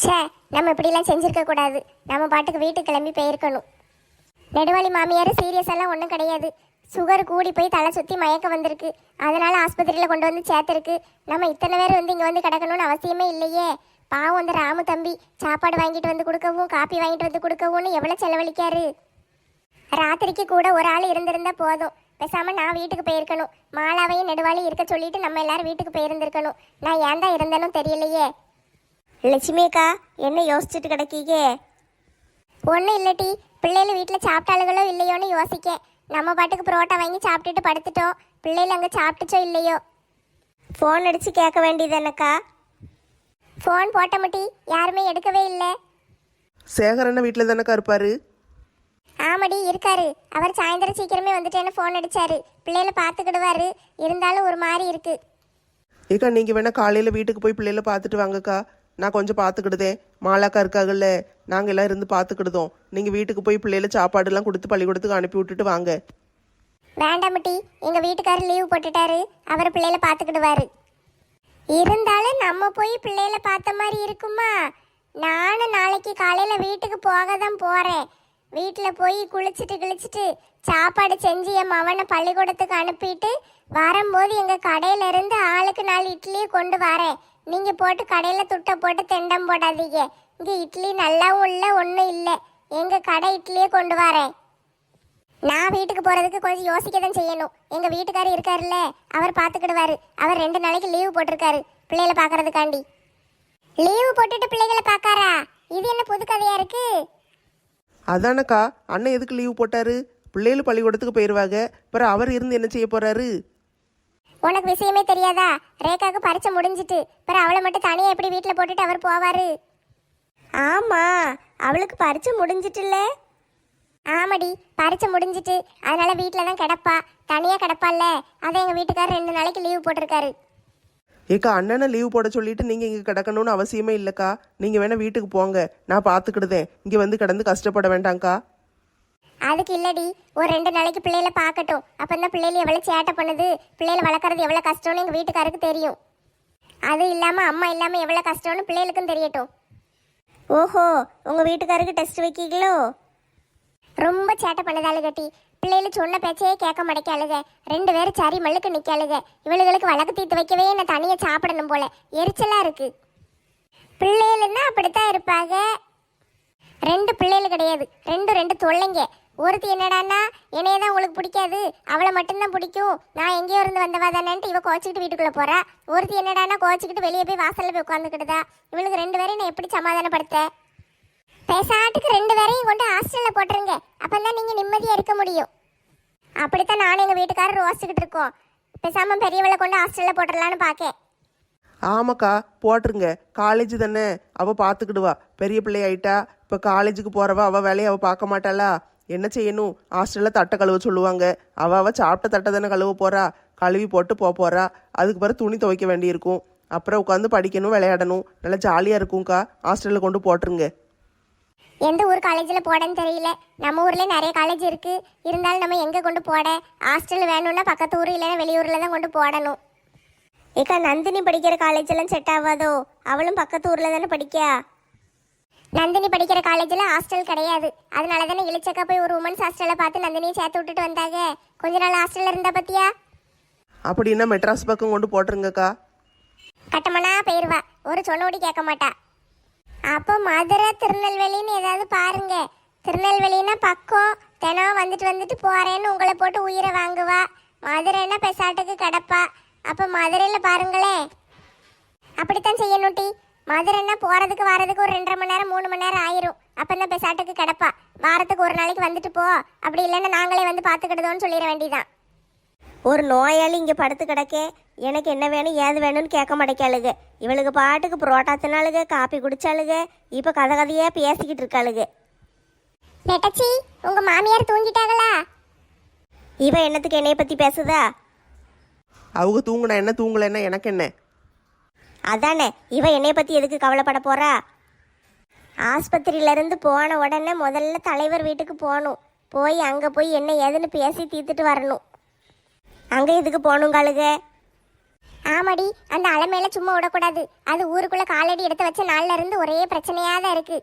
ச்சே, நம்ம இப்படிலாம் செஞ்சிருக்க கூடாது. நம்ம பாட்டுக்கு வீட்டுக்கு கிளம்பி போயிருக்கணும். நெடுவாளி மாமியார் சீரியஸ் எல்லாம் ஒன்றும் கிடையாது. சுகர் கூடி போய் தலை சுற்றி மயக்கம் வந்திருக்கு. அதனால ஆஸ்பத்திரியில் கொண்டு வந்து சேர்த்துருக்கு. நம்ம இத்தனை பேர் வந்து இங்கே வந்து கிடக்கணும்னு அவசியமே இல்லையே. பாவம் அந்த ராமு தம்பி சாப்பாடு வாங்கிட்டு வந்து கொடுக்கவும் காப்பி வாங்கிட்டு வந்து கொடுக்கவும்னு எவ்வளோ செலவழிக்காரு. ராத்திரிக்கு கூட ஒரு ஆள் இருந்திருந்தா போதும். பேசாம நான் வீட்டுக்கு போயிருக்கணும். மாலாவையும் நெடுவாளி இருக்க சொல்லிட்டு நம்ம எல்லாரும் வீட்டுக்கு போயிருந்திருக்கணும். நான் ஏன் தான் இருந்தேனும் தெரியலையே. லட்சுமி அக்கா, என்ன யோசிச்சுட்டு கிடக்கீங்க? ஒன்றும் இல்லட்டி, பிள்ளைகள் வீட்டில் சாப்பிட்டாளுகளோ இல்லையோன்னு யோசிக்கேன். நம்ம பாட்டுக்கு புரோட்டா வாங்கி சாப்பிட்டுட்டு படுத்துட்டோம். பிள்ளைகள் அங்கே சாப்பிட்டுச்சோ இல்லையோ. ஃபோன் அடித்து கேட்க வேண்டியதுனக்கா. ஃபோன் போட்ட முட்டி யாருமே எடுக்கவே இல்லை. சேகரண்ண வீட்டில் தானக்கா இருப்பாரு? ஆமாடி இருக்காரு. அவர் சாயந்தரம் சீக்கிரமே வந்துட்டேன்னு ஃபோன் அடிச்சாரு. பிள்ளைகளை பார்த்துக்கிடுவாரு. இருந்தாலும் ஒரு மாதிரி இருக்கு. ஏக்கா நீங்கள் வேணா காலையில் வீட்டுக்கு போய் பிள்ளைகளை பார்த்துட்டு வாங்கக்கா. நான் கொஞ்சம் பார்த்துக்கிடுதேன். மாலாக்கா இருக்காங்கல்ல, நாங்கள் எல்லாம் இருந்து பார்த்துக்கிடுதோம். நீங்கள் வீட்டுக்கு போய் பிள்ளைகளை சாப்பாடுலாம் கொடுத்து பள்ளிக்கூடத்துக்கு அனுப்பி விட்டுட்டு வாங்க. வேண்டாமட்டி, எங்கள் வீட்டுக்காரர் லீவ் போட்டுட்டாரு. அவர் பிள்ளைகளை பார்த்துக்கிடுவாரு. இருந்தாலும் நம்ம போய் பிள்ளைகளை பார்த்த மாதிரி இருக்குமா? நானும் நாளைக்கு காலையில் வீட்டுக்கு போக தான் போகிறேன். வீட்டில் போய் குளிச்சுட்டு சாப்பாடு செஞ்சு என் மவனை பள்ளிக்கூடத்துக்கு அனுப்பிட்டு வரும்போது எங்கள் கடையிலேருந்து ஆளுக்கு 4 இட்லியை கொண்டு வரேன். நீங்கள் போட்டு கடையில் துட்டை போட்டு தெண்டம் போடாதீங்க. இங்கே இட்லி நல்லாவும் இல்லை, ஒன்றும் இல்லை. எங்கள் கடை இட்லியே கொண்டு வரேன். நான் வீட்டுக்கு போகிறதுக்கு கொஞ்சம் யோசிக்க தான் செய்யணும். எங்கள் வீட்டுக்காரர் இருக்காருல்ல, அவர் பார்த்துக்கிடுவாரு. அவர் 2 நாளைக்கு லீவு போட்டிருக்காரு பிள்ளைகளை பார்க்கறதுக்காண்டி. லீவு போட்டுட்டு பிள்ளைகளை பார்க்காரா? இது என்ன புது கதையா இருக்கு? அதானக்கா, அண்ணன் எதுக்கு லீவு போட்டாரு? பிள்ளைகள் பள்ளிக்கூடத்துக்கு போயிடுவாங்க. அப்புறம் அவர் இருந்து என்ன செய்ய போறாரு? உனக்கு விஷயமே தெரியாதா? ரேகாவுக்கு பரீட்சை முடிஞ்சிட்டு அப்புறம் அவளை மட்டும் தனியாக எப்படி வீட்டில் போட்டுட்டு அவர் போவாரு? ஆமா, அவளுக்கு பரீட்சை முடிஞ்சிட்டுல்ல? ஆமாடி, பரீட்சை முடிஞ்சிட்டு. அதனால வீட்டில் தான் கிடப்பா, தனியாக கிடப்பால்ல. அதை எங்கள் வீட்டுக்காரர் 2 நாளைக்கு லீவு போட்டிருக்காரு. ஏக்கா, அண்ணனை லீவு போட சொல்லிட்டு நீங்கள் இங்கே கிடக்கணும்னு அவசியமே இல்லைக்கா. நீங்கள் வேணா வீட்டுக்கு போங்க, நான் பார்த்துக்கிடுதேன். இங்கே வந்து கிடந்து கஷ்டப்பட வேண்டாங்க்கா. அதுக்கு இல்லடி, ஒரு 2 நாளைக்கு பிள்ளைகளை பார்க்கட்டும். அப்போ தான் பிள்ளைகள் எவ்வளோ சேட்டை பண்ணுது, பிள்ளைகளை வளர்க்குறது எவ்வளோ கஷ்டம்னு எங்கள் வீட்டுக்காருக்கு தெரியும். அது இல்லாமல் அம்மா இல்லாமல் எவ்வளோ கஷ்டம்னு பிள்ளைகளுக்கும் தெரியட்டும். ஓஹோ, உங்கள் வீட்டுக்காருக்கு டெஸ்ட் வைக்கீங்களோ? ரொம்ப சேட்டை பண்ணதாளு கட்டி. பிள்ளைகள் சொன்ன பேச்சையே கேட்க மாட்டேக்காளுக. 2 பேரும் சரி மல்லுக்கு நிற்காளுக. இவளுகளுக்கு வழக்கு தீர்த்து வைக்கவே நான் தனியாக சாப்பிடணும் போல எரிச்சலாக இருக்கு. பிள்ளைகள்னா அப்படித்தான் இருப்பாங்க. 2 பிள்ளைகள் கிடையாது, 2 தொல்லைங்க. ஒருத்தி என்னடான்னா, என்னைய தான் உங்களுக்கு பிடிக்காது, அவளை மட்டும்தான் பிடிக்கும், நான் எங்கேயோ இருந்து வந்தவா தானேன்ட்டு இவ கோச்சிக்கிட்டு வீட்டுக்குள்ளே போறா. ஒருத்தி என்னடான்னா கோச்சிக்கிட்டு வெளியே போய் வாசலில் போய் உட்காந்துக்கிட்டுதா. இவளுக்கு 2 பேரையும் நான் எப்படி சமாதானப்படுத்த? பேசாட்டுக்கு 2 பேரையும் கொண்டு ஹாஸ்டலில் போட்டுருங்க. அப்பந்தான் நீங்கள் நிம்மதியாக இருக்க முடியும். அப்படித்தான் நானும் எங்கள் வீட்டுக்காரர் ரோசிச்சுக்கிட்டு இருக்கோம். பேசாமல் பெரியவளை கொண்டு ஹாஸ்டலில் போட்டுடலான்னு பார்க்கேன். ஆமாக்கா, போட்டுருங்க. காலேஜ் தானே, அவள் பார்த்துக்கிடுவா. பெரிய பிள்ளை ஆயிட்டா. இப்போ காலேஜுக்கு போகிறவா அவள் வேலையை அவள் பார்க்க மாட்டாளா? என்ன செய்யணும்? ஹாஸ்டலில் தட்டை கழுவ சொல்லுவாங்க. அவள் சாப்பிட்ட தட்டை தானே கழுவ போகிறா. கழுவி போட்டு போகிறா. அதுக்கு பிறகு துணி துவைக்க வேண்டியிருக்கும். அப்புறம் உட்காந்து படிக்கணும், விளையாடணும். நல்லா ஜாலியாக இருக்கும்க்கா. ஹாஸ்டலில் கொண்டு போட்டுருங்க. எந்த ஊர் காலேஜில் போடன்னு தெரியல. நம்ம ஊரில் நிறைய காலேஜ் இருக்குது. இருந்தாலும் நம்ம எங்கே கொண்டு போட? ஹாஸ்டல் வேணும்னா பக்கத்து ஊர் இல்லைன்னா வெளியூரில் தான் கொண்டு போடணும். ஏக்கா, நந்தினி படிக்கிற காலேஜெல்லாம் செட் ஆகாதோ? அவளும் பக்கத்து ஊரில் தானே படிக்கா. நந்தினி படிக்கிற காலேஜில் ஹாஸ்டல் கிடையாது. அதனால தானே இளிச்சக்கா போய் ஒரு உமன்ஸ் ஹாஸ்டலை பார்த்து நந்தினியை சேர்த்து விட்டுட்டு வந்தாங்க. கொஞ்ச நாள் ஹாஸ்டலில் இருந்தா பத்தியா? அப்படின்னா மெட்ராஸ் பக்கம் கொண்டு போட்டுருங்கக்கா. கட்டமனா போயிருவா, ஒரு சொன்னோடி கேட்க மாட்டா. அப்போ மதுரை திருநெல்வேலின்னு ஏதாவது பாருங்க. திருநெல்வேலின்னா பக்கம், தினம் வந்துட்டு போறேன்னு உங்களை போட்டு உயிரை வாங்குவா. மதுரைன்னா பெசாட்டுக்கு கிடப்பா. அப்போ மதுரையில் பாருங்களேன். அப்படித்தான் செய்யணும் டி. மதுரைன்னா போகிறதுக்கு வரதுக்கு ஒரு 2.5 மணி நேரம் 3 மணி நேரம் ஆயிரும். அப்போ தான் பெசாட்டுக்கு கிடப்பா. வாரத்துக்கு ஒரு நாளைக்கு வந்துட்டு போ, அப்படி இல்லைன்னா நாங்களே வந்து பார்த்துக்கிடுதோன்னு சொல்லிட வேண்டியதான். ஒரு நோயாளி இங்கே படுத்து கிடக்கே, எனக்கு என்ன வேணும் ஏது வேணும்னு கேட்க மாட்டேக்காளுங்க. இவளுக்கு பாட்டுக்கு புரோட்டா தின்னாளுங்க, காப்பி குடிச்சாளுங்க, இப்போ கதையாக பேசிக்கிட்டு இருக்காளுங்க. நெட்டச்சி, உங்கள் மாமியார் தூங்கிட்டாங்களா? இவ என்னத்துக்கு என்னைய பற்றி பேசுதா? அவங்க தூங்குனா என்ன, தூங்கலைன்னா எனக்கு என்ன? அதானே, இவ என்னைய பற்றி எதுக்கு கவலைப்பட போறா? ஆஸ்பத்திரியிலேருந்து போன உடனே முதல்ல தலைவர் வீட்டுக்கு போகணும். போய் அங்கே போய் என்ன ஏதுன்னு பேசி தீர்த்துட்டு வரணும். அங்கே எதுக்கு போகணுங்காளுக? ஆமாடி, அந்த அலமையில சும்மா விடக்கூடாது. அது ஊருக்குள்ள காலடி எடுத்து வச்ச நாள்ல இருந்து ஒரே பிரச்சனையா தான் இருக்கு.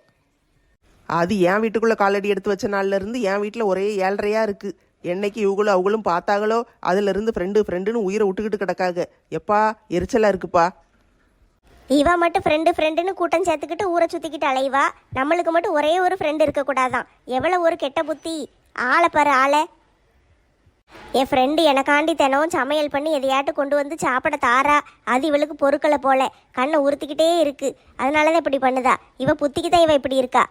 அது என் வீட்டுக்குள்ளே காலடி எடுத்து வச்ச நாள்ல இருந்து என் வீட்டில் ஒரே ஏழ்றையா இருக்கு. என்னைக்கு இவங்களும் அவங்களும் பார்த்தாங்களோ அதுல இருந்து ஃப்ரெண்டுன்னு உயிரை விட்டுக்கிட்டு கிடக்காங்க. எப்பா எரிச்சலா இருக்குப்பா. இவ மட்டும் ஃப்ரெண்டுன்னு கூட்டம் சேர்த்துக்கிட்டு ஊரை சுற்றிக்கிட்டு அலைவா. நம்மளுக்கு மட்டும் ஒரே ஒரு ஃப்ரெண்டு இருக்கக்கூடாதான். எவ்வளோ ஒரு கெட்ட புத்தி. ஆளை பாரு ஆளை. என் ஃப்ரெண்டு எனக்காண்டி தினமும் சமையல் பண்ணி எதையாட்டு கொண்டு வந்து சாப்பிட தாரா. அது இவளுக்கு பொறுக்கலை போல. கண்ணை உறுத்திக்கிட்டே இருக்கு. அதனால தான் இப்படி பண்ணுதா. இவ புத்திக்கு தான் இவ இப்படி இருக்கா.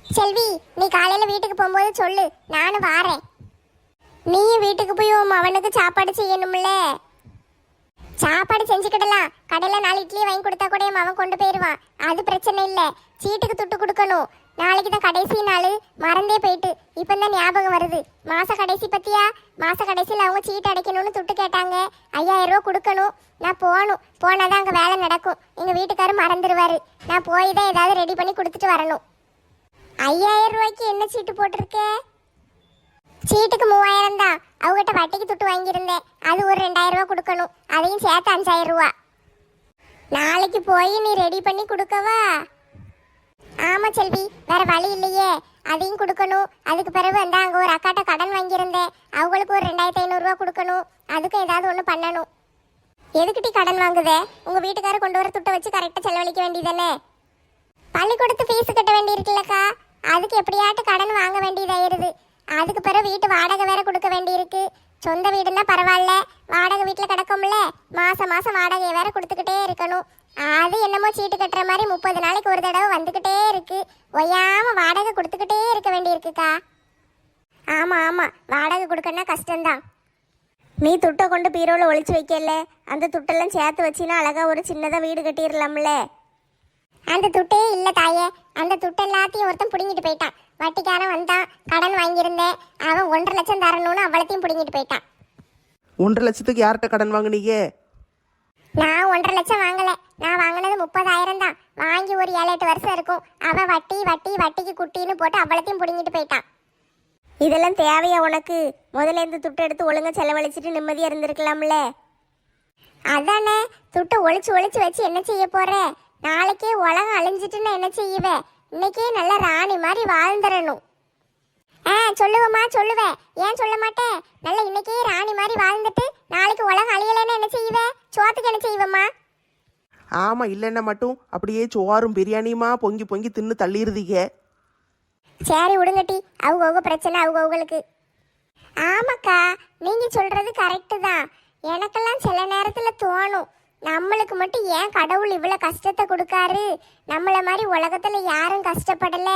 செல்வி, நீ காலையில வீட்டுக்கு போகும்போது சொல்லு, நானும் வாரேன். நீயும் வீட்டுக்கு போய் உன் அவனுக்கு சாப்பாடு செய்யணும்ல. சாப்பாடு செஞ்சுக்கிடலாம். கடையில் 4 இட்லி வாங்கி கொடுத்தா கூட என் அவன் கொண்டு போயிடுவான். அது பிரச்சனை இல்லை. சீட்டுக்கு துட்டு கொடுக்கணும். நாளைக்கு தான் கடைசி நாள், மறந்தே போயிட்டு இப்போ தான் ஞாபகம் வருது. மாச கடைசி பத்தியா? மாச கடைசியில் அவங்க சீட்டு அடைக்கணும்னு துட்டு கேட்டாங்க. 5000 ரூபா கொடுக்கணும். நான் போனாதான் அங்கே வேலை நடக்கும். எங்கள் வீட்டுக்காரர் மறந்துடுவாரு. நான் போய் தான் ஏதாவது ரெடி பண்ணி கொடுத்துட்டு வரணும். 5000 ரூபாய்க்கு என்ன சீட்டு போட்டிருக்க? சீட்டுக்கு 3000 தான். அவங்ககிட்ட வட்டிக்கு துட்டு வாங்கியிருந்தேன். அது ஒரு 2000 ரூபா கொடுக்கணும். அதையும் சேர்த்து 5000 ரூபா. நாளைக்கு போய் நீ ரெடி பண்ணி கொடுக்கவா? ஆமா செல்வி, வேற வழி இல்லையே. அதையும் கொடுக்கணும். அதுக்கு பிறகு வந்தா அங்கே ஒரு அக்காட்ட கடன் வாங்கியிருந்தேன். அவங்களுக்கு ஒரு 2500 ரூபா கொடுக்கணும். அதுக்கும் ஏதாவது ஒன்று பண்ணணும். எதுக்கிட்டி கடன் வாங்குதே? உங்க வீட்டுக்காரர் கொண்டு வர துட்டை வச்சு கரெக்டாக செலவழிக்க வேண்டியதானே? பள்ளிக்கூடத்து ஃபீஸ் கட்ட வேண்டியிருக்குல்லக்கா. அதுக்கு எப்படியாட்டு கடன் வாங்க வேண்டியதாயிருது. அதுக்கு பிறகு வீட்டு வாடகை வேற கொடுக்க வேண்டியிருக்கு. சொந்த வீடுன்னா பரவாயில்ல, வாடகை வீட்டில் கிடக்கும்ல. மாசம் வாடகையை வேற கொடுத்துக்கிட்டே இருக்கணும். அது என்னமோ சீட்டு கட்டுற மாதிரி 30 நாளைக்கு ஒரு தடவை வந்துக்கிட்டே இருக்கு. ஒய்யாம வாடகை கொடுத்துக்கிட்டே இருக்க வேண்டியிருக்குக்கா. ஆமா, வாடகை கொடுக்கணும்னா கஷ்டம்தான். நீ துட்டை கொண்டு பீரோவில் ஒளிச்சு வைக்கல. அந்த துட்டெல்லாம் சேர்த்து வச்சினா அழகா ஒரு சின்னதாக வீடு கட்டிடலாம்ல. அந்த துட்டே இல்லை தாயே. அந்த துட்டு எல்லாத்தையும் ஒருத்தன் பிடுங்கிட்டு போயிட்டான். வட்டிக்காரன் வந்தான். கடன் வாங்கியிருந்தேன். அவன் 1.5 லட்சம் தரணும்னு அவ்வளத்தையும் பிடுங்கிட்டு போயிட்டான். 1.5 லட்சத்துக்கு யார்கிட்ட கடன் வாங்குனீங்க? நான் 1.5 லட்சம் வாங்கல. நான் வாங்கினது 30,000 தான். வாங்கி ஒரு 7-8 வருஷம் இருக்கும். அவன் வட்டிக்கு குட்டின்னு போட்டு அவ்வளத்தையும் பிடுங்கிட்டு போயிட்டான். இதெல்லாம் தேவையா உனக்கு? முதல்ல இந்த துட்டை எடுத்து ஒழுங்கா செலவழிச்சிட்டு நிம்மதியாக இருந்திருக்கலாம்ல. அதானே, துட்டை ஒளிச்சு வச்சு என்ன செய்ய போற? நாளைக்கே உலகம் அழிஞ்சிட்டுன்னு என்ன செய்வேன்? இன்னைக்கே நல்ல ராணி மாதிரி வாழ்ந்துடணும். சொல்லுவேம்மா, சொல்லுவேன். ஏன் சொல்ல மாட்டேன்? நல்ல இன்னைக்கே ராணி மாதிரி வாழ்ந்துட்டு நாளைக்கு உலகம் அழியலைன்னு என்ன செய்வேன்? சோத்துக்கு என்ன செய்வேம்மா? ஆமா, இல்லைன்னா மட்டும் அப்படியே சோறும் பிரியாணியுமா பொங்கி தின்னு தள்ளிடுதீங்க. சரி விடுங்கட்டி, அவங்க பிரச்சனை அவங்களுக்கு. ஆமாக்கா, நீங்க சொல்றது கரெக்டு தான். எனக்கெல்லாம் சில நேரத்துல தோணும், நம்மளுக்கு மட்டும் ஏன் கடவுள் இவ்வளவு கஷ்டத்தை கொடுக்காரு? நம்மள மாதிரி உலகத்துல யாரும் கஷ்டப்படல,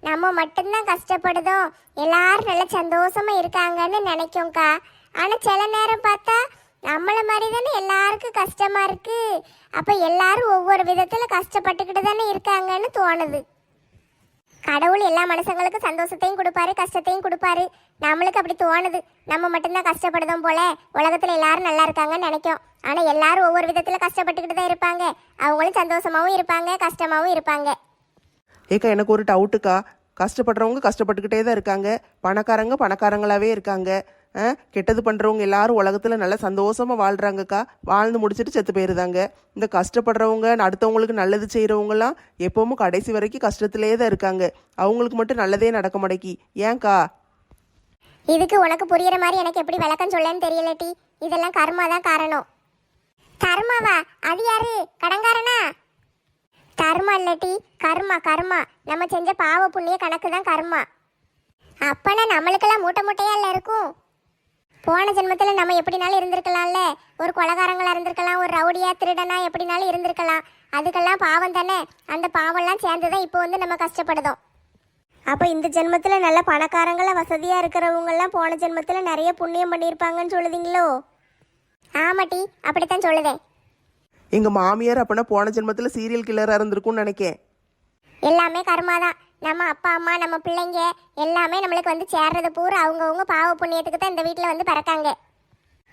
நம்ம மட்டும்தான் கஷ்டப்படுதோம். எல்லாரும் நல்ல சந்தோஷமா இருக்காங்கன்னு நினைக்கும்க்கா. ஆனா சில நேரம் பார்த்தா நம்மள மாதிரி தானே எல்லாருக்கும் கஷ்டமா இருக்கு. அப்ப எல்லாரும் ஒவ்வொரு விதத்துல கஷ்டப்பட்டுக்கிட்டு தானே இருக்காங்கன்னு தோணுது. கடவுள் எல்லா மனுஷங்களுக்கும் சந்தோஷத்தையும் கொடுப்பாரு, கஷ்டத்தையும் கொடுப்பாரு. நம்மளுக்கு அப்படி தோணுது, நம்ம மட்டும்தான் கஷ்டப்படுதோம் போல, உலகத்துல எல்லாரும் நல்லா இருக்காங்கன்னு நினைக்கும். ஆனா எல்லாரும் ஒவ்வொரு விதத்துல கஷ்டப்பட்டுக்கிட்டு தான் இருப்பாங்க. அவங்களும் சந்தோஷமாவும் இருப்பாங்க, கஷ்டமாவும் இருப்பாங்க. ஏக்கா, எனக்கு ஒரு டவுட்டுக்கா. கஷ்டப்படுறவங்க கஷ்டப்பட்டுக்கிட்டே தான் இருக்காங்க, பணக்காரங்களாவே இருக்காங்க. கெட்டது பண்றவங்க எல்லாரும் உலகத்துல நல்லா சந்தோஷமா வாழ்றாங்கக்கா. வாழ்ந்து முடிச்சுட்டு செத்து போயிருந்தாங்க. இந்த கஷ்டப்படுறவங்க, அடுத்தவங்களுக்கு நல்லது செய்யறவங்கலாம் எப்பவும் கடைசி வரைக்கும் கஷ்டத்திலே தான் இருக்காங்க. அவங்களுக்கு மட்டும் நல்லதே நடக்க மாட்டேக்கி. ஏன்க்கா? இதுக்கு உனக்கு புரியுற மாதிரி எனக்கு எப்படி விளக்கம் சொல்லன்னு தெரியலட்டி. இதெல்லாம் கர்மா தான் காரணம். கர்மாவா? அது யாரு? கடங்காரனா? கர்மா இல்லட்டி, கர்மா. நம்ம செஞ்ச பாவ புண்ணிய கணக்கு தான் கர்மா. அப்பனா நம்மளுக்கெல்லாம் மூட்டையா இல்லை இருக்கும். போன ஜென்மத்துல நம்ம எப்படினாலும் இருந்திருக்கலாம்ல. ஒரு கொலைகாரங்களா இருந்திருக்கலாம், ஒரு ரவுடியா திருடனா எப்படினாலும் இருந்திருக்கலாம். அதுக்கெல்லாம் பாவம் தானே. அந்த பாவம்லாம் சேர்ந்துதான் இப்போ வந்து நம்ம கஷ்டப்படுதோம். அப்போ இந்த ஜென்மத்தில் நல்ல பணக்காரங்கள வசதியாக இருக்கிறவங்கெல்லாம் போன ஜென்மத்தில் நிறைய புண்ணியம் பண்ணியிருப்பாங்கன்னு சொல்லுதீங்களோ? ஆமாட்டி, அப்படித்தான் சொல்லுதேன். எங்க மாமியார் அப்பனா போன ஜென்மத்துல சீரியல் கில்லரா இருந்திருக்கும்னு நினைக்கேன். எல்லாமே கர்மாதான். நம்ம அப்பா அம்மா, நம்ம பிள்ளைங்க எல்லாமே நம்மளுக்கு வந்து சேர்றது பூரா அவங்கவுங்க பாவ புண்ணியத்துக்கு தான் இந்த வீட்டில் வந்து பிறக்காங்க.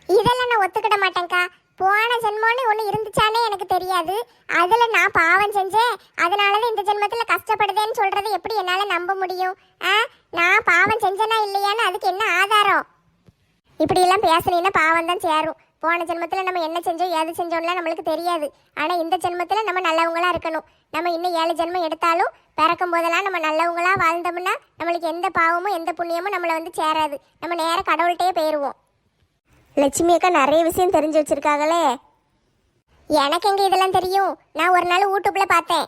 இதெல்லாம் நான் ஒத்துக்கிட மாட்டேங்க்கா. போன ஜென்மம்னு ஒன்று இருந்துச்சானே எனக்கு தெரியாது. அதில் நான் பாவம் செஞ்சேன், அதனால தான் இந்த ஜென்மத்தில் கஷ்டப்படுதேன்னு சொல்கிறது எப்படி என்னால் நம்ப முடியும்? நான் பாவம் செஞ்சேனா இல்லையான்னு அதுக்கு என்ன ஆதாரம்? இப்படியெல்லாம் பேசுனீங்கன்னா பாவம் தான் சேரும். போன ஜென்மத்தில் நம்ம என்ன செஞ்சோம் ஏது செஞ்சோம்லாம் நம்மளுக்கு தெரியாது. ஆனால் இந்த ஜென்மத்தில் நம்ம நல்லவங்களா இருக்கணும். நம்ம இன்னும் 7 ஜென்மம் எடுத்தாலும் பிறக்கும் போதெல்லாம் நம்ம நல்லவங்களா வாழ்ந்தோம்னா நம்மளுக்கு எந்த பாவமும் எந்த புண்ணியமும் நம்மளை வந்து சேராது. நம்ம நேராக கடவுள்கிட்டயே போயிடுவோம். லட்சுமி அக்கா நிறைய விஷயம் தெரிஞ்சு வச்சிருக்காங்களே. எனக்கு எங்க இதெல்லாம் தெரியும்? நான் ஒரு நாள் யூடியூப்ல பார்த்தேன்.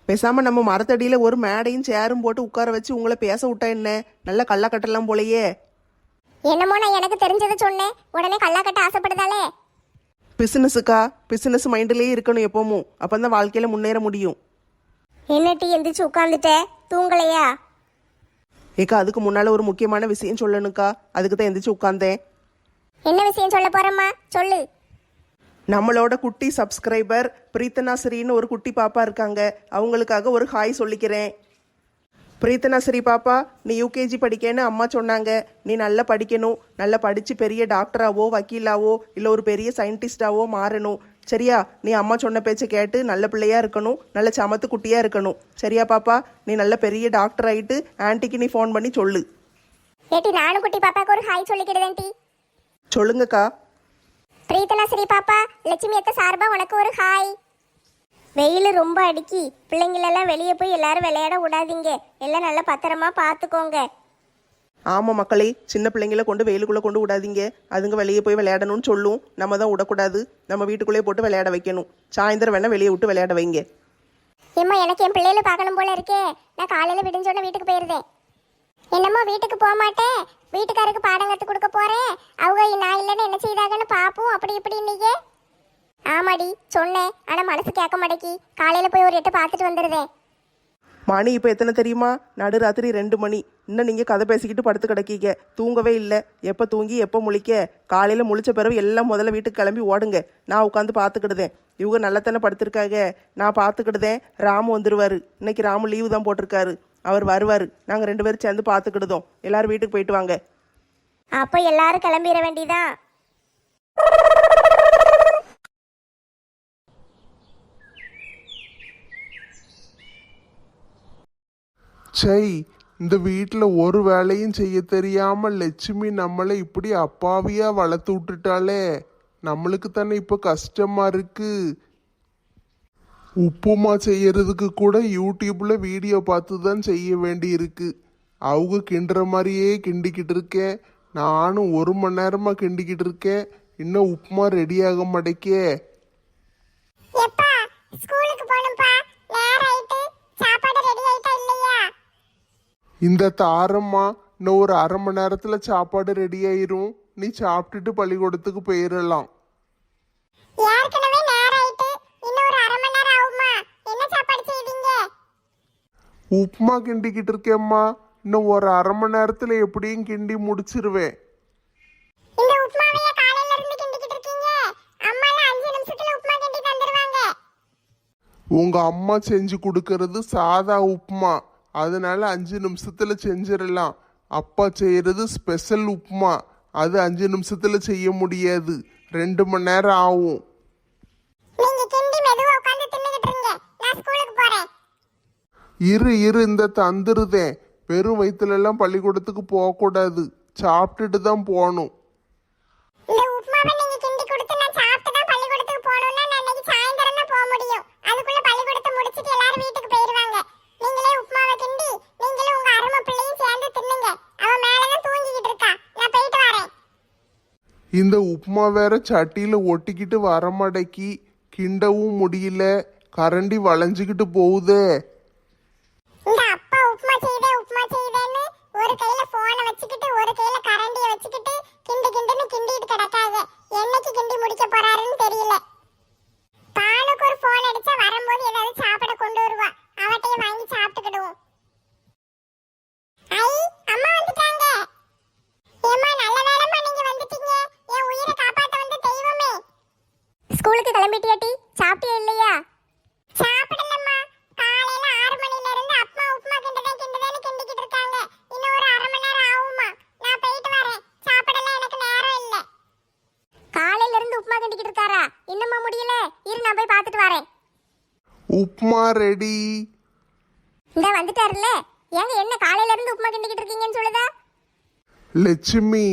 பேசாமல் நம்ம மரத்தடியில் ஒரு மேடையும் சேரும் போட்டு உட்கார வச்சு உங்களை பேச விட்டா என்ன? நல்ல கள்ளக்கட்டெல்லாம் போலையே. என்னமோ நான் எனக்கு தெரிஞ்சதை சொன்னேன், உடனே கல்லாக்கட்ட ஆசைப்படுதாலே. பிசினஸுக்கா, பிசினஸ் மைண்டிலேயே இருக்கணும் எப்பவும். அப்போ தான் வாழ்க்கையில் முன்னேற முடியும். என்ன டீ எந்திரிச்சு உட்காந்துட்ட, தூங்கலையா? ஏக்கா, அதுக்கு முன்னால் ஒரு முக்கியமான விஷயம் சொல்லணுக்கா. அதுக்கு தான் எந்திரிச்சு உட்காந்தேன். என்ன விஷயம் சொல்ல போறம்மா, சொல்லு. நம்மளோட குட்டி சப்ஸ்கிரைபர் பிரீத்தனாசிரின்னு ஒரு குட்டி பாப்பா இருக்காங்க. அவங்களுக்காக ஒரு ஹாய் சொல்லிக்கிறேன். பிரீத்தனாசிரி பாப்பா, நீ யூகேஜி படிக்கன்னு அம்மா சொன்னாங்க. நீ நல்லா படிக்கணும். நல்லா படித்து பெரிய டாக்டராவோ வக்கீலாவோ இல்லை ஒரு பெரிய சயின்டிஸ்டாவோ மாறணும். சரியா? நீ அம்மா சொன்ன பேச்சை கேட்டு நல்ல பிள்ளையா இருக்கணும். நல்ல சமத்து குட்டியா இருக்கணும். சரியா பாப்பா? நீ நல்ல பெரிய டாக்டர் ஆகிட்டு ஆன்ட்டிக்கு நீ ஃபோன் பண்ணி சொல்லு. ஏட்டி, நானும் குட்டி பாப்பாக்கு ஒரு ஹாய் சொல்லிக்கிடுதேன் டி. சொல்லுங்கக்கா. பிரீத்தனாசிரி பாப்பா, லட்சுமி அத்தை சார்பா உனக்கு ஒரு ஹாய். வெயில் ரொம்ப அடிக்கி, பிள்ளைங்களெல்லாம் வெளியே போய் எல்லாரும் விளையாட விடாதீங்க. எல்லாம் நல்லா பத்திரமா பார்த்துக்கோங்க. ஆமாம் மக்களே, சின்ன பிள்ளைங்கள கொண்டு வெயிலுக்குள்ளே கொண்டு விடாதீங்க. அதுங்க வெளியே போய் விளையாடணும்னு சொல்லும். நம்ம தான் விடக்கூடாது. நம்ம வீட்டுக்குள்ளேயே போட்டு விளையாட வைக்கணும். சாயந்தரம் வேணால் வெளியே விட்டு விளையாட வைங்க. ஏம்மா, எனக்கு என் பிள்ளைகளை பார்க்கணும் போல இருக்கே. நான் காலையில் விடிஞ்சோடனே வீட்டுக்கு போயிருந்தேன். என்னம்மா வீட்டுக்கு போக மாட்டேன், வீட்டுக்காருக்கு பாடம் கற்றுக் கொடுக்க போறேன். அவங்க நான் இல்லைன்னு என்ன செய்தாங்கன்னு பார்ப்போம், அப்படி இப்படி இன்னைக்கு. ஆமாடி சொன்னேன், ஆனால் மனசு கேட்க மாட்டேக்கி. காலையில் போய் ஒரு 8 பார்த்துட்டு வந்துடுதேன். மணி இப்போ எத்தனை தெரியுமா? நடுராத்திரி 2 மணி. இன்னும் நீங்கள் கதை பேசிக்கிட்டு படுத்து கிடக்கீங்க. தூங்கவே இல்லை. எப்போ தூங்கி எப்போ முழிக்க? காலையில் முழிச்ச பிறகு எல்லாம் முதல்ல வீட்டுக்கு கிளம்பி ஓடுங்க. நான் உட்காந்து பார்த்துக்கிடுதேன். இவங்க நல்லத்தானே படுத்திருக்காங்க. நான் பார்த்துக்கிடுதேன். ராமு வந்துடுவார். இன்னைக்கு ராமு லீவு தான் போட்டிருக்காரு. அவர் வருவார். நாங்கள் 2 பேரும் சேர்ந்து பார்த்துக்கிடுதோம். எல்லாரும் வீட்டுக்கு போயிட்டு வாங்க. அப்போ எல்லாரும் கிளம்பிட வேண்டியதான். சை, இந்த வீட்டில் ஒரு வேலையும் செய்ய தெரியாம லட்சுமி நம்மளை இப்படி அப்பாவியா வளர்த்து விட்டுட்டாளே. நம்மளுக்கு தானே இப்போ கஷ்டமா இருக்கு. உப்புமா செய்யறதுக்கு கூட யூடியூப்ல வீடியோ பார்த்து தான் செய்ய வேண்டி இருக்கு. அவங்க கிண்டுற மாதிரியே கிண்டிக்கிட்டு இருக்கேன். நானும் 1 மணி நேரமா கிண்டிக்கிட்டு இருக்கேன். இன்னும் உப்புமா ரெடி ஆக மாட்டேக்கே. எப்பா ஸ்கூலுக்கு போணும்பா, நேரம் ஆயிட்டு. சாப்பாடு ரெடி ஆயிட்டா இல்லையா? இந்த தாரம்மா, இன்னும் ஒரு 1/2 மணி நேரத்துல சாப்பாடு ரெடி ஆயிரும். நீ சாப்பிட்டுட்டு பள்ளிக்கூடத்துக்கு போயிடலாம். ஏற்கனவே நேரம் ஆயிட்டு. இன்னும் ஒரு 1/2 மணி நேரம் ஆகுமா? என்ன சாப்பாடு செய்வீங்க? உப்புமா கிண்டிக்கிட்டு இருக்கேம்மா. இன்னும் ஒரு 1/2 மணி நேரத்துல எப்படியும் கிண்டி முடிச்சிருவேன். இந்த உப்புமாவையா காலையில இருந்து கிண்டிக்கிட்டு இருக்கீங்க? அம்மாலாம் 5 நிமிஷத்துல உப்புமா கிண்டி தந்துருவாங்க. உங்க அம்மா செஞ்சு கொடுக்கறது சாதா உப்புமா, அதனால 5 நிமிஷத்துல செஞ்சிடலாம். அப்பா செய்யறது ஸ்பெஷல் உப்புமா, அது 5 நிமிஷத்துல செய்ய முடியாது. 2 மணி நேரம் ஆகும். நீங்க கிண்டி மெதுவா உட்கார்ந்து தின்னுகிட்டு இருங்க. நான் ஸ்கூலுக்கு போறேன். இரு இந்த தந்துருதேன். வெறும் வயிற்றுல எல்லாம் பள்ளிக்கூடத்துக்கு போகக்கூடாது. சாப்பிட்டுட்டு தான் போகணும். இந்த உப்புமாவை நீங்க கிண்டி கொடுத்து நான் சாப்பிட்டு தான் பள்ளிக்கூடத்துக்கு போகணும்னா நான் இன்னைக்கு சாயந்தரம் தான் போக முடியும். அதுக்குள்ள பள்ளிக்கூடத்தை முடிச்சிட்டு எல்லாரும் வீட்டுக்கு போயிடுவாங்க. நீங்களே உப்புமாவை கிண்டி நீங்களும் உங்க அருமை பிள்ளையும் சேர்ந்து தின்னுங்க. அவ மேலதான் தூங்கிக்கிட்டு இருக்கா. நான் போயிட்டு வரேன். இந்த உப்புமா வேற சட்டியில ஒட்டிக்கிட்டு வரமாடக்கி, கிண்டவும் முடியல. கரண்டி வளைஞ்சுக்கிட்டு போகுதே. இந்த அப்பா உப்புமா செய்தேன்னு ஒரு கையில போனை வச்சுக்கிட்டு ஒரு கையில கரண்டியை வச்சுக்கிட்டு கிண்டுன்னு கிண்டிட்டு கிடக்காங்க. என்னைக்கு கிண்டி முடிக்க போறாருன்னு தெரியல. பானுக்கு ஒரு போன் அடிச்சா வரும்போது ஏதாவது சாப்பிட கொண்டு வருவா. அவட்டையும் வாங்கி சாப்பிட்டுக்கிடுவோம். ஐ, அம்மா வந்துட்டாங்க. ஏம்மா, நல்ல வேளைம்மா நீங்க வந்துட்டீங்க. என் உயிரை காப்பாத்த வந்த தெய்வமே. ஸ்கூலுக்கு கிளம்பிட்டியாட்டி? சாப்பிட்டியா இல்லையா? சாப்பிடலம்மா. காலையில 6 மணில இருந்து அப்பா உப்புமா கிண்டுதேன்னு கிண்டிக்கிட்டு இருக்காங்க. இன்னும் ஒரு 1/2 மணி நேரம் ஆகுமா? நான் போயிட்டு வரேன். சாப்பிடலாம், எனக்கு நேரம் இல்ல. காலையில இருந்து உப்புமா கிண்டிக்கிட்டு இருக்காரா? இன்னுமா முடியல? இரு, நான் போய் பார்த்துட்டு வரேன். உப்புமா ரெடி. இந்த வந்துட்டாருல. ஏங்க என்ன காலையில இருந்து உப்புமா கிண்டிக்கிட்டு இருக்கீங்கன்னு சொல்லுதா? லட்சுமி,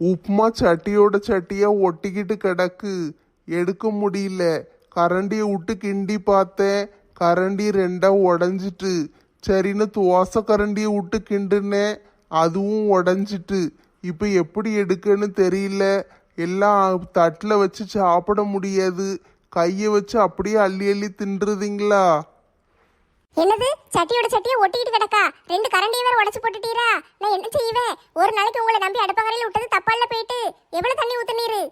உப்புமா சட்டியோட சட்டியா ஒட்டிக்கிட்டு கிடக்கு, எடுக்க முடியல. கரண்டியை விட்டு கிண்டி பார்த்தேன், கரண்டி ரெண்டா உடஞ்சிட்டு. சரின்னு தோசை கரண்டியை விட்டு கிண்டுனேன், அதுவும் உடஞ்சிட்டு. இப்போ எப்படி எடுக்கன்னு தெரியல. எல்லாம் தட்டில் வச்சு சாப்பிட முடியாது, கையை வச்சு அப்படியே அள்ளி அள்ளி தின்றுதுங்களா. என்னது சட்டியோட சட்டியை ஒட்டிக்கிட்டு கிடக்கா? 2 கரண்டியை வேற உடச்சு போட்டுட்டீரா? நான் என்ன செய்வேன்? ஒரு நாளைக்கு உங்களை நம்பி அடுப்பங்கரையில் விட்டது தப்பால போயிட்டு. எவ்வளவு தண்ணி ஊத்துனீரு?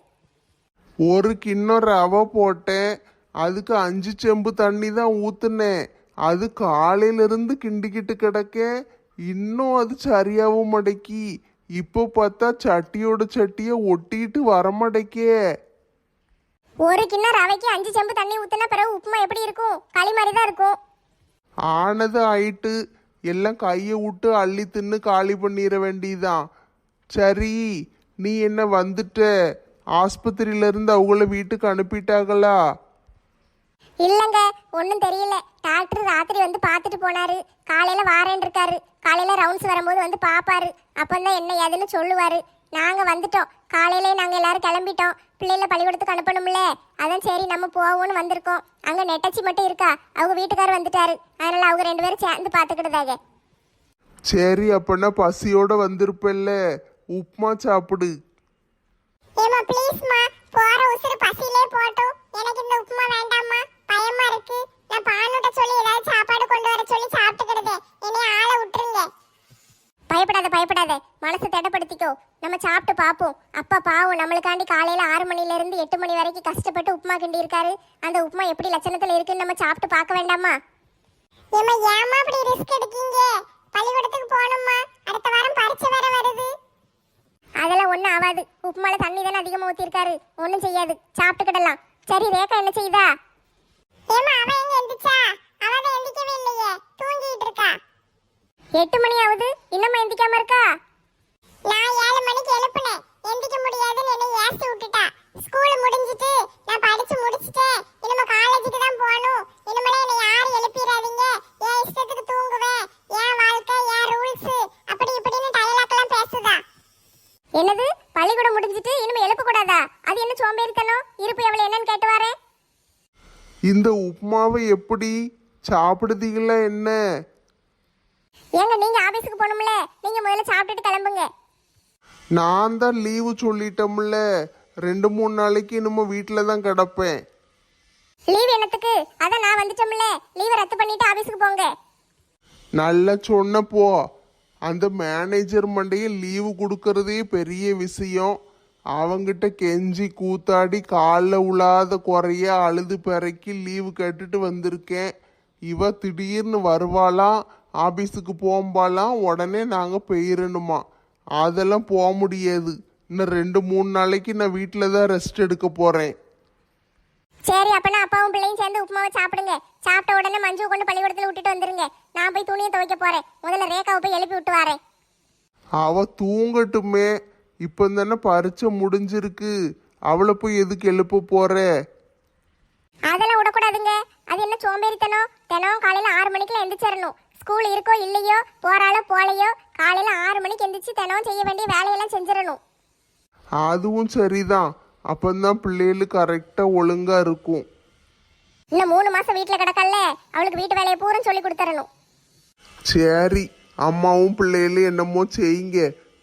ஒரு கிண்ணம் ரவை போட்டேன், அதுக்கு 5 செம்பு தண்ணி தான் ஊத்துனேன். அது காலையிலிருந்து கிண்டிக்கிட்டு கிடக்கேன், இன்னும் அது சரியாகவும் மடக்கி. இப்போ பார்த்தா சட்டியோட சட்டியை ஒட்டிட்டு வரமாட்டேக்கே. ஒரு கிண்ணம் ரவைக்கு 5 செம்பு தண்ணி ஊத்துனா பிறகு உப்புமா எப்படி இருக்கும்? களி மாதிரி தான் இருக்கும். ஆனது ஆயிட்டு, எல்லாம் கையை விட்டு அள்ளி தின்னு காலி பண்ணிட வேண்டியதான். சரி, நீ என்ன வந்துட்ட? ஆஸ்பத்திரியில இருந்து அவங்கள வீட்டுக்கு அனுப்பிட்டாங்களா? இல்லங்க, ஒன்றும் தெரியல. டாக்டர் ராத்திரி வந்து பார்த்துட்டு போனாரு, காலையில வாரேன் இருக்காரு. காலையில ரவுண்ட்ஸ் வரும்போது வந்து பாப்பாரு, அப்பந்தான் என்ன ஏதுன்னு சொல்லுவாரு. நாங்க வந்துட்டோம், காலையிலே நாங்க எல்லாரும் கிளம்பிட்டோம். பிள்ளைல பள்ளிக்கூடத்துக்கு அனுப்பணும்ல, அதான் சரி நம்ம போவோம்னு வந்திருக்கோம். அங்க நெட்டச்சி மட்டும் இருக்கா, அவங்க வீட்டுக்காரர் வந்துட்டாரு, அதனால அவங்க 2 பேரும் சேர்ந்து பார்த்துக்கிட்டதாக. சரி, அப்பனா பசியோட வந்திருப்பல்ல, உப்புமா சாப்பிடு. ஏமா ப்ளீஸ்மா, போற உசுறு பசியிலே போட்டும், எனக்கு இந்த உப்புமா வேண்டாம்மா, பயமா இருக்கு. நான் பானுட்ட சொல்லி ஏதாவது சாப்பாடு கொண்டு வர சொல்லி சாப்பிட்டுக்கிடுதே, என்னை ஆளை விட்டுருங்க. பயப்படாத பயப்படாத, மனசை திடப்படுத்திக்கோ. நம்ம சாப்பிட்டு பார்ப்போம். அப்பா பாவம் நம்மளுக்காண்டி காலையில 6 மணில இருந்து 8 மணி வரைக்கும் கஷ்டப்பட்டு உப்புமா கிண்டி இருக்காரு. அந்த உப்புமா எப்படி லட்சணத்துல இருக்குன்னு நம்ம சாப்பிட்டு பார்க்க வேண்டாமா? ஏமா ஏமா அப்படி ரிஸ்க் எடுக்கீங்க? பள்ளிக்கூடத்துக்கு போகணுமா, அடுத்த வாரம் பரீட்சை வேற வருது. அதெல்லாம் ஒன்றும் ஆகாது, உப்புமால தண்ணி தானே அதிகமாக ஊற்றிருக்காரு, ஒன்றும் செய்யாது, சாப்பிட்டுக்கிடலாம். சரி, ரேகா என்ன செய்தா? ஏமா அவ எங்க எந்திரிச்சா? அவ தான் எந்திரிக்கவே இல்லையே, தூங்கிட்டு இருக்கா. 8 மணி ஆகுது, இன்னும் எந்திரிக்காம இருக்கா? நான் 7 மணிக்கு எழுப்புனேன், எந்திரிக்க முடியாதுன்னு என்னை ஏசி விட்டுட்டா. ஸ்கூல் முடிஞ்சிட்டு நான் படிச்சு முடிச்சிட்டேன், இனிமே காலேஜுக்கு தான் போகணும். இனிமேலே என்னை யாரும் எழுப்பிடாதீங்க, என் இஷ்டத்துக்கு தூங்குவேன், என் வாழ்க்கை என் ரூல்ஸ் அப்படி இப்படின்னு டயலாக்லாம் பேசுதா. என்னது, பள்ளிக்கூடம் முடிஞ்சிட்டு இனிமே எழுப்ப கூடாதா? அது என்ன சோம்பேறித்தனம்? இருப்பு எவ்வளவு என்னன்னு கேட்டு வரேன். இந்த உப்புமாவை எப்படி சாப்பிடுதீங்களா என்ன? ஏங்க நீங்க ஆபீஸ்க்கு போகணும்ல, நீங்க முதல்ல சாப்பிட்டுட்டு கிளம்புங்க. நான் தான் லீவு சொல்லிட்டோம்ல, 2-3 நாளைக்கு இன்னும் வீட்டில் தான் கிடப்பேன். லீவ் என்னத்துக்கு? அதான் நான் வந்துட்டோம்ல, லீவை ரத்து பண்ணிட்டு ஆபீஸ்க்கு போங்க. நல்லா சொன்னப்போ, அந்த மேனேஜர் மண்டையை லீவு கொடுக்கறதே பெரிய விஷயம். அவங்கிட்ட கெஞ்சி கூத்தாடி காலில் உழாத குறைய அழுது பிறக்கி லீவு கேட்டுட்டு வந்திருக்கேன். இவ திடீர்னு வருவாளாம், ஆபீஸுக்கு போம்பாலாம், உடனே நாங்கள் போயிடணுமா. அதெல்லாம் போக முடியாது. இன்னும் 2-3 நாளைக்கு நான் வீட்டில் தான் ரெஸ்ட் எடுக்க போகிறேன். சரி, அப்பனா அப்பாவும் பிள்ளையும் சேர்ந்து உப்புமாவை சாப்பிடுங்க. சாப்பிட்ட உடனே மஞ்சு கொண்டு பள்ளிக்கூடத்தில் விட்டுட்டு வந்துருங்க. நான் போய் துணியை துவைக்க போறேன். முதல்ல ரேகாவை போய் எழுப்பி விட்டு வரேன். அவ தூங்கட்டுமே, இப்போ தானே பரீட்சை முடிஞ்சிருக்கு, அவளை போய் எதுக்கு எழுப்ப போற? அதெல்லாம் விடக்கூடாதுங்க, அது என்ன சோம்பேறித்தனம்? தினம் காலையில 6 மணிக்கெல்லாம் எந்திரிச்சிடணும். ஸ்கூல் இருக்கோ இல்லையோ, போறாளோ போலையோ, காலையில 6 மணிக்கு எந்திரிச்சு தினம் செய்ய வேண்டிய வேலையெல்லாம் செஞ்சிடணும். அதுவும் சரிதான், அப்பந்தான் பிள்ளைகளுக்கு கரெக்டாக ஒழுங்கா இருக்கும். இன்னும் 3 மாசம் வீட்டில் கிடக்கல, அவளுக்கு வீட்டு வேலையை பூரா சொல்லி கொடுத்துடணும். சரி, அம்மாவும் பிள்ளைகளும் என்னமோ செய்யுங்க,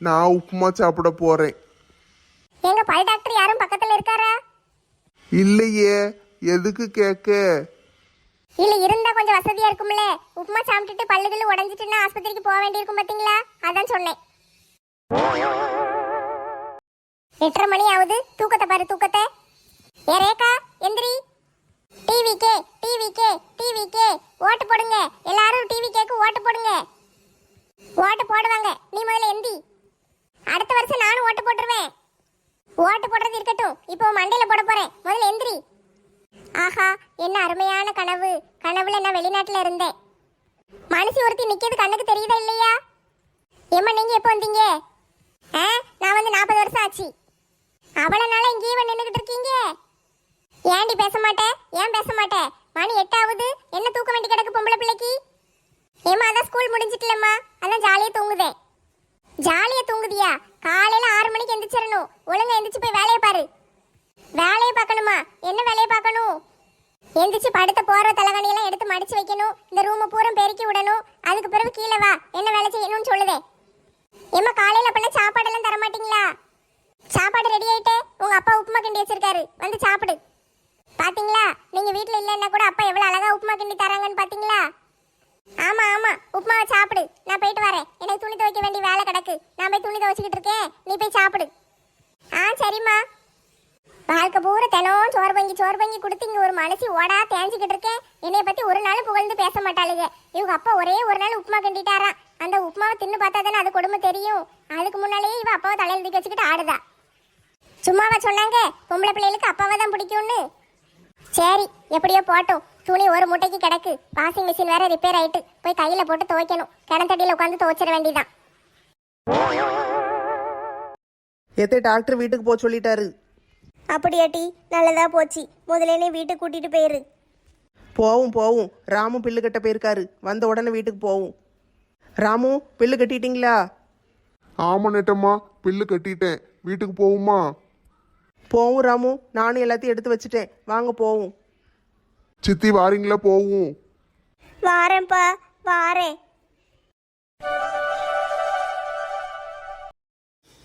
நான் உப்புமா சாப்பிட போறேன். எங்க பல் டாக்டர் யாரும் பக்கத்துல இருக்காரா? இல்லையே, எதுக்கு கேட்க? இல்ல, இருந்தா கொஞ்சம் வசதியா இருக்கும்ல. உப்புமா சாப்பிட்டுட்டு பல்லுகள் உடஞ்சிட்டுன்னா ஆஸ்பத்திரிக்கு போக வேண்டியிருக்கும் பாத்தீங்களா, அதான் சொன்னேன். 8:30 மணி ஆகுது, தூக்கத்தை பாரு தூக்கத்தை. ஏ ரேகா, எந்திரி. டிவிக்கே டிவிக்கே டிவிக்கே ஓட்டு போடுங்க, எல்லாரும் டிவிக்கேக்கு ஓட்டு போடுங்க. ஓட்டு போடுவாங்க, நீ முதல்ல எந்தி. அடுத்த வருஷம் நானும் ஓட்டு போட்டுருவேன். ஓட்டு போடுறது இருக்கட்டும், இப்போ மண்டையில போட போறேன், முதல்ல எந்திரி. ஆஹா, என்ன அருமையான கனவு. கனவுல நான் வெளிநாட்டுல இருந்தேன். மனுஷி ஒருத்தி நிக்கிறது கண்ணுக்கு தெரியுதா இல்லையா? ஏம்மா நீங்க எப்போ வந்தீங்க? நான் வந்து 40 வருஷம் ஆச்சு. அவ்வளவு நாளா இங்கேயே நின்றுகிட்டு இருக்கீங்க. ஏன்டி பேச மாட்டேன்? ஏன் பேச மாட்டேன்? மணி 8 ஆகுது, என்ன தூக்க வேண்டி கிடக்கு பொம்பளை பிள்ளைக்கு? ஏமா அதான் ஸ்கூல் முடிஞ்சிட்டலம்மா, அதான் ஜாலியாக தூங்குதேன். ஜாலியா தூங்குதியா? காலையில 6 மணிக்கு எந்திரிச்சிடணும். ஒழுங்கா எந்திரிச்சு போய் வேலையை பாரு. வேலையை பார்க்கணுமா? என்ன வேலையை பார்க்கணும்? எந்திரிச்சு படுத்த போற தலைகணியெல்லாம் எடுத்து மடிச்சு வைக்கணும். இந்த ரூமை பூரா பெருக்கி விடணும். அதுக்கு பிறகு கீழே வா, என்ன வேலை செய்யணும்னு சொல்லுதே. ஏம்மா காலையில அப்படின்னா சாப்பாடெல்லாம் தர மாட்டீங்களா? சாப்பாடு ரெடி ஆயிட்டே. உங்க அப்பா உப்புமா கிண்டி வச்சிருக்காரு, வந்து சாப்பிடு. பாத்தீங்களா, நீங்க வீட்ல இல்லைன்னா கூட அப்பா எவ்வளவு அழகா உப்புமா கிண்டி தராங்கன்னு பாத்தீங்களா? ஆமா ஆமா, உப்புமாவை சாப்பிடு. நான் போயிட்டு வரேன், எனக்கு துணி துவைக்க வேண்டிய வேலை கிடக்கு. நான் போய் துணி துவைச்சிக்கிட்டு இருக்கேன், நீ போய் சாப்பிடு. சரிம்மா. வாழ்க்கை பூரா தினம் சோறு பங்கி கொடுத்து இங்க ஒரு மனசு ஓடா தேஞ்சிக்கிட்டு இருக்கேன். என்னைய பத்தி ஒரு நாள் புகழ்ந்து பேச மாட்டாளுங்க. இவங்க அப்பா ஒரே ஒரு நாள் உப்புமா கிண்டிட்டாராம். அந்த உப்புமாவை தின்னு பார்த்தா தானே அது கொடுமை தெரியும். அதுக்கு முன்னாலேயே இவ அப்பாவை தலையில் தூக்கி வச்சுக்கிட்டு ஆடுதா. சும்மாவா சொன்னாங்க பொம்பளை பிள்ளைகளுக்கு அப்பாவை தான் பிடிக்கும்னு? சரி, எப்படியோ போட்டோம். துணி ஒரு மூட்டைக்கு கிடக்கு. வாஷிங் மிஷின் வேற ரிப்பேர் ஆயிட்டு, போய் கையில போட்டு துவைக்கணும். கிணத்தடியில் உட்காந்து துவைச்சிட வேண்டியதான். எத்தே டாக்டர் வீட்டுக்கு போக சொல்லிட்டாரு. அப்படியாட்டி, நல்லதா போச்சு. முதலேனே வீட்டுக்கு கூட்டிட்டு போயிரு. போவும் ராமு பில்லு கட்ட போயிருக்காரு. வந்த உடனே வீட்டுக்கு போவும். ராமு, பில்லு கட்டிட்டீங்களா? ஆமா நெட்டம்மா, பில்லு கட்டிட்டேன். வீட்டுக்கு போகுமா? போவும் ராமு, நானும் எல்லாத்தையும் எடுத்து வச்சுட்டேன். வாங்க போவும். சித்தி வாரீங்களா? போவும். வாரேன்ப்பா, வாரேன்.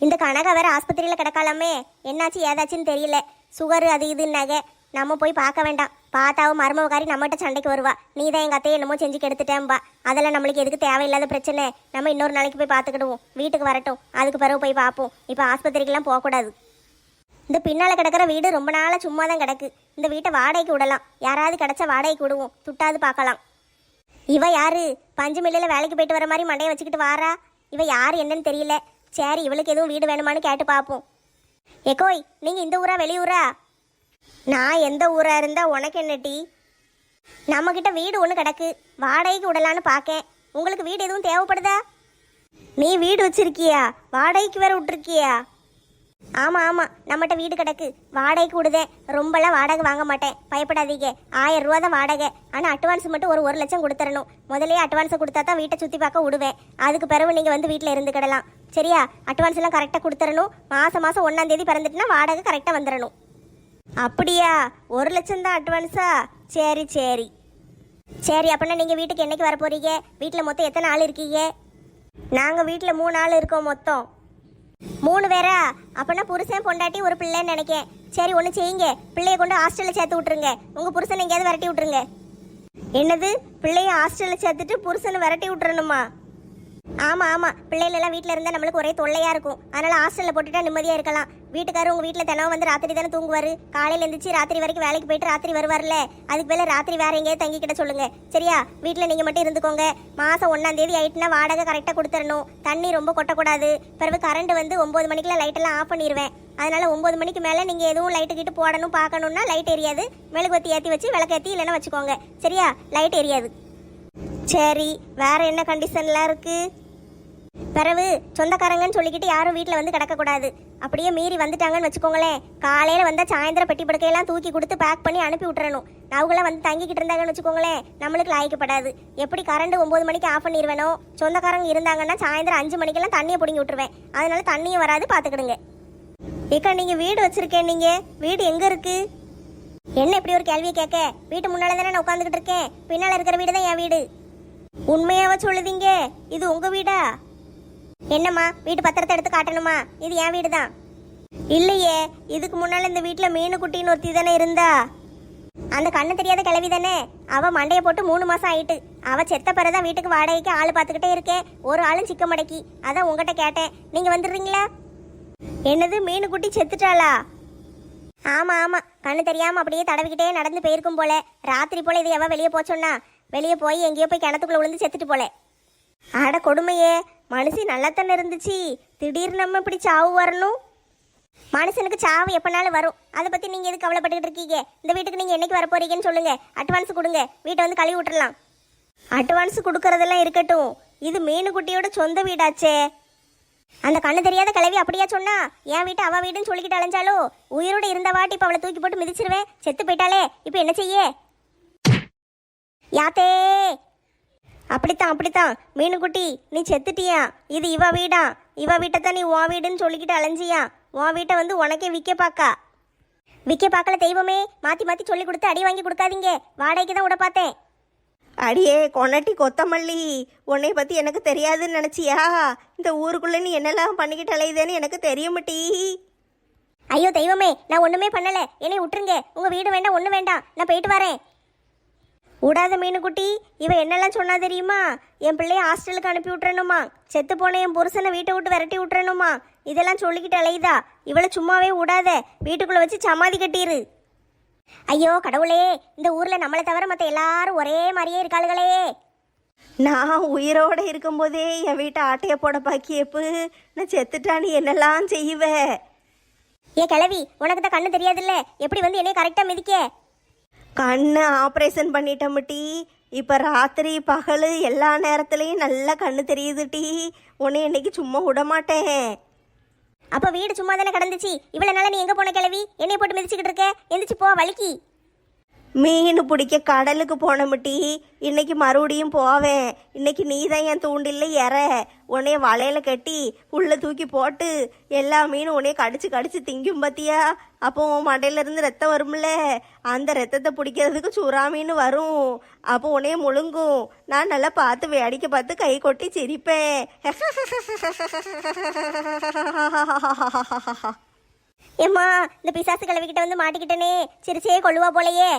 இந்த கனகா வேற ஆஸ்பத்திரியில் கிடக்காலாமே. என்னாச்சு ஏதாச்சுன்னு தெரியல. சுகரு அது இதுன்னாக. நம்ம போய் பார்க்க வேண்டாம். பார்த்தாவும் மருமகாரி நம்மகிட்ட சண்டைக்கு வருவா. நீ தான் எங்கள் அத்தையை என்னமோ செஞ்சு கெடுத்துட்டேன்பா. அதெல்லாம் நம்மளுக்கு எதுக்கு தேவையில்லாத பிரச்சனை. நம்ம இன்னொரு நாளைக்கு போய் பார்த்துக்கிடுவோம். வீட்டுக்கு வரட்டும், அதுக்கு பிறகு போய் பார்ப்போம். இப்போ ஆஸ்பத்திரிக்கெல்லாம் போகக்கூடாது. இந்த பின்னால் கிடக்கிற வீடு ரொம்ப நாளாக சும்மா தான் கிடக்கு. இந்த வீட்டை வாடகைக்கு விடலாம். யாராவது கிடச்சா வாடகைக்கு விடுவோம், துட்டாது பார்க்கலாம். இவ யாரு? பஞ்சு மில்லில் வேலைக்கு போயிட்டு வர மாதிரி மண்டையை வச்சுக்கிட்டு வாரா. இவ யார் என்னன்னு தெரியல. சரி, இவளுக்கு எதுவும் வீடு வேணுமான்னு கேட்டு பார்ப்போம். ஏக்கோய், நீங்கள் இந்த ஊரா வெளியூரா? நான் எந்த ஊராக இருந்தால் உனக்கு என்ன டீ? நம்மக்கிட்ட வீடு ஒன்று கிடக்கு, வாடகைக்கு விடலான்னு பார்க்கேன். உங்களுக்கு வீடு எதுவும் தேவைப்படுதா? நீ வீடு வச்சிருக்கியா? வாடகைக்கு வேற விட்டுருக்கியா? ஆமாம், நம்மகிட்ட வீடு கிடக்கு, வாடகைக்கு விடுதேன். ரொம்பலாம் வாடகை வாங்க மாட்டேன், பயப்படாதீங்க. 1000 ரூபா தான் வாடகை. ஆனால் அட்வான்ஸ் மட்டும் ஒரு 1 லட்சம் கொடுத்துடணும். முதலே அட்வான்ஸை கொடுத்தா தான் வீட்டை சுற்றி பார்க்க விடுவேன். அதுக்கு பிறகு நீங்கள் வந்து வீட்டில் இருந்துக்கிடலாம். சரியா? அட்வான்ஸ் எல்லாம் கரெக்டாக கொடுத்துடணும். மாதம் 1ஆம் தேதி பிறந்துட்டுனா வாடகை கரெக்டாக வந்துடணும். அப்படியா? 1 லட்சம் தான் அட்வான்ஸா? சரி, அப்படின்னா நீங்கள் வீட்டுக்கு என்னைக்கு வர போறீங்க? வீட்டில் மொத்தம் எத்தனை ஆள் இருக்கீங்க? நாங்கள் வீட்டில் 3 ஆள் இருக்கோம் மொத்தம். 3 பேரா? அப்படின்னா புருஷன் பொண்டாட்டி ஒரு பிள்ளைன்னு நினைக்கேன். சரி, ஒன்று செய்யுங்க, பிள்ளைய கொண்டு ஹாஸ்டலில் சேர்த்து விட்ருங்க. உங்கள் புருஷனை எங்கேயாவது விரட்டி விட்ருங்க. என்னது? பிள்ளைய ஹாஸ்டலில் சேர்த்துட்டு புருஷனை விரட்டி விட்டுறணுமா? ஆமாம், பிள்ளைகளெல்லாம் வீட்டில் இருந்தால் நம்மளுக்கு ஒரே தொல்லையாக இருக்கும். அதனால் ஹாஸ்டலில் போட்டுட்டா நிம்மதியாக இருக்கலாம். வீட்டுக்காரர் உங்கள் வீட்டில் தினம் வந்து ராத்திரி தானே தூங்குவார். காலையில் எழுந்திரிச்சு ராத்திரி வரைக்கும் வேலைக்கு போயிட்டு ராத்திரி வருவார்ல. அதுக்கு மேலே ராத்திரி வேற எங்கேயாவது தங்கிக்கிட்ட சொல்லுங்கள். சரியா? வீட்டில் நீங்கள் மட்டும் இருந்துக்கோங்க. மாதம் 1ஆம் தேதி ஆயிட்டுனா வாடகை கரெக்டாக கொடுத்துடணும். தண்ணி ரொம்ப கொட்டக்கூடாது. பிறகு கரண்ட் வந்து 9 மணிக்கெலாம் லைட்டெல்லாம் ஆஃப் பண்ணிடுவேன். அதனால் 9 மணிக்கு மேலே நீங்கள் எதுவும் லைட்டு கிட்டு போடணும் பார்க்கணுன்னா லைட் எரியாது. மெழுகுவத்தி ஏற்றி வச்சு விளக்கு ஏற்றி இல்லைன்னா வச்சுக்கோங்க. சரியா? லைட் எரியாது. சரி, வேற என்ன கண்டிஷன்லாம் இருக்கு? பிறகு சொந்தக்காரங்கன்னு சொல்லிக்கிட்டு யாரும் வீட்டில் வந்து கிடக்கக்கூடாது. அப்படியே மீறி வந்துட்டாங்கன்னு வச்சுக்கோங்களேன், காலையில் வந்தால் சாயந்தரம் பெட்டி படுக்கையெல்லாம் தூக்கி கொடுத்து பேக் பண்ணி அனுப்பி விட்டுறணும். அவங்களாம் வந்து தங்கிக்கிட்டு இருந்தாங்கன்னு வச்சுக்கோங்களேன், நம்மளுக்கு லாய்க்கப்படாது. எப்படி கரண்ட் 9 மணிக்கு ஆஃப் பண்ணிடுவேனோ, சொந்தக்காரங்க இருந்தாங்கன்னா சாயந்தரம் 5 மணிக்கெல்லாம் தண்ணியை பிடிங்கி விட்டுருவேன். அதனால தண்ணியும் வராது, பார்த்துக்கிடுங்க. ஏக்கா, நீங்கள் வீடு வச்சிருக்கேன், நீங்கள் வீடு எங்கே இருக்கு? என்ன இப்படி ஒரு கேள்வியை கேட்க? வீட்டு முன்னால தானே நான் உட்காந்துக்கிட்டு இருக்கேன். பின்னால் இருக்கிற வீடு தான் என் வீடு. உண்மையாவா சொல்லுவீங்க? இது உங்கள் வீடா? என்னம்மா, வீட்டு பத்திரத்தை எடுத்து காட்டணுமா? இது என் வீடு தான். இல்லையே, இதுக்கு முன்னால் இந்த வீட்டில் மீனுக்குட்டின்னு ஒருத்தி தானே இருந்தா. அந்த கண்ணு தெரியாத கிழவி தானே. அவள் மண்டையை போட்டு 3 மாதம் ஆயிட்டு. அவள் செத்த பிறதான் வீட்டுக்கு வாடகைக்கு ஆள் பார்த்துக்கிட்டே இருக்கேன். ஒரு ஆளும் சிக்க மடக்கி. அதான் உங்ககிட்ட கேட்டேன், நீங்கள் வந்துடுறீங்களா? என்னது, மீனுக்குட்டி செத்துட்டாளா? ஆமாம், கண்ணு தெரியாமல் அப்படியே தடவிக்கிட்டே நடந்து போயிருக்கும் போல. ராத்திரி போல இது எவ வெளியே போச்சோன்னா, வெளியே போய் எங்கேயோ போய் கிணத்துக்குள்ள விழுந்து செத்துட்டு போல. ஆட கொடுமையே, மனுஷி நல்லாத்தானே இருந்துச்சு. திடீர்னு நம்ம இப்படி சாவு வரணும். மனுஷனுக்கு சாவு எப்பனாலும் வரும். அதை பற்றி நீங்கள் எதுக்கு கவலைப்பட்டுக்கிட்டு இருக்கீங்க? இந்த வீட்டுக்கு நீங்கள் என்னைக்கு வர போறீங்கன்னு சொல்லுங்க. அட்வான்ஸ் கொடுங்க, வீட்டை வந்து கழுவி விட்டுறலாம். அட்வான்ஸ் கொடுக்கறதெல்லாம் இருக்கட்டும், இது மீனுக்குட்டியோட சொந்த வீடாச்சே. அந்த கண்ணு தெரியாத கிழவி அப்படியா சொன்னா? என் வீட்டு அவ வீடுன்னு சொல்லிக்கிட்டு அலைஞ்சாலோ? உயிரோட இருந்த வாட்டி இப்போ அவளை தூக்கி போட்டு மிதிச்சிருவேன். செத்து போயிட்டாலே, இப்போ என்ன செய்ய? யாத்தே அப்படித்தான் அப்படித்தான் மீனுக்குட்டி நீ செத்துட்டியா? இது இவ வீடா? இவ வீட்டை தான் நீ உன் வீடுன்னு சொல்லிக்கிட்டு அலைஞ்சியா? உன் வீட்டை வந்து உனக்கே விற்க பார்க்கல தெய்வமே. மாற்றி மாற்றி சொல்லி கொடுத்து அடி வாங்கி கொடுக்காதீங்க. வாடகைக்கு தான் விட பார்த்தேன். அடியே கொனட்டி கொத்தமல்லி, உன்னை பற்றி எனக்கு தெரியாதுன்னு நினச்சியா? இந்த ஊருக்குள்ளே நீ என்னெல்லாம் பண்ணிக்கிட்டு அலையுதேன்னு எனக்கு தெரியுமட்டி. ஐயோ தெய்வமே, நான் ஒன்றுமே பண்ணலை, என்னை விட்டுருங்க. உங்கள் வீடு வேண்டாம், ஒன்றும் வேண்டாம், நான் போயிட்டு வரேன். விடாத மீனுக்குட்டி, இவ என்னெல்லாம் சொன்னா தெரியுமா? என் பிள்ளைய ஹாஸ்டலுக்கு அனுப்பி விட்டுறணுமா, செத்து போன என் புருஷனை வீட்டை விட்டு விரட்டி விட்டுறணுமா, இதெல்லாம் சொல்லிக்கிட்டு அலையுதா. இவளை சும்மாவே விடாத, வீட்டுக்குள்ளே வச்சு சமாதி கட்டிரு. ஐயோ கடவுளே, இந்த ஊரில் நம்மளை தவிர மற்ற எல்லாரும் ஒரே மாதிரியே இருக்காளுகளே. நான் உயிரோடு இருக்கும்போதே என் வீட்டை ஆட்டையை போட பாக்கியப்பு, நான் செத்துட்டா நீ என்னெல்லாம் செய்வேன்? ஏ கிழவி, உனக்கு தான் கண்ணு தெரியாதுல்ல, எப்படி வந்து என்னைய கரெக்டாக மிதிக்க? கண்ணு ஆப்ரேஷன் பண்ணிட்டோம் டி. இப்போ ராத்திரி பகல் எல்லா நேரத்துலையும் நல்லா கண்ணு தெரியுது டி. உன்னை இன்னைக்கு சும்மா விட மாட்டேன். அப்போ வீடு சும்மா தானே கிடந்துச்சு, இவ்வளோ நாளா நீ எங்கே போன கிழவி? என்னைய போட்டு மிதிச்சுக்கிட்டு இருக்க, எந்திரிச்சு போ வலிக்கு. மீன் பிடிக்க கடலுக்கு போனமுட்டி, இன்னைக்கு மறுபடியும் போவேன். இன்னைக்கு நீ தான் என் தூண்டில்ல ஏற, உன்னைய வலையில கட்டி உள்ள தூக்கி போட்டு எல்லா மீனும் உன்னைய கடிச்சு கடிச்சு திங்கும் பத்தியா? அப்போ உன் மண்டையில இருந்து ரத்தம் வரும்ல, அந்த ரத்தத்தை பிடிக்கிறதுக்கு சுறா மீன் வரும். அப்போ உன்னைய முழுங்கும். நான் நல்லா பார்த்து வேடிக்கை பார்த்து கை கொட்டி சிரிப்பேன். ஏம்மா, இந்த பிசாசு கிளவிக்கிட்ட வந்து மாட்டிக்கிட்டனே, சிரிச்சே கொள்ளுவா போலையே.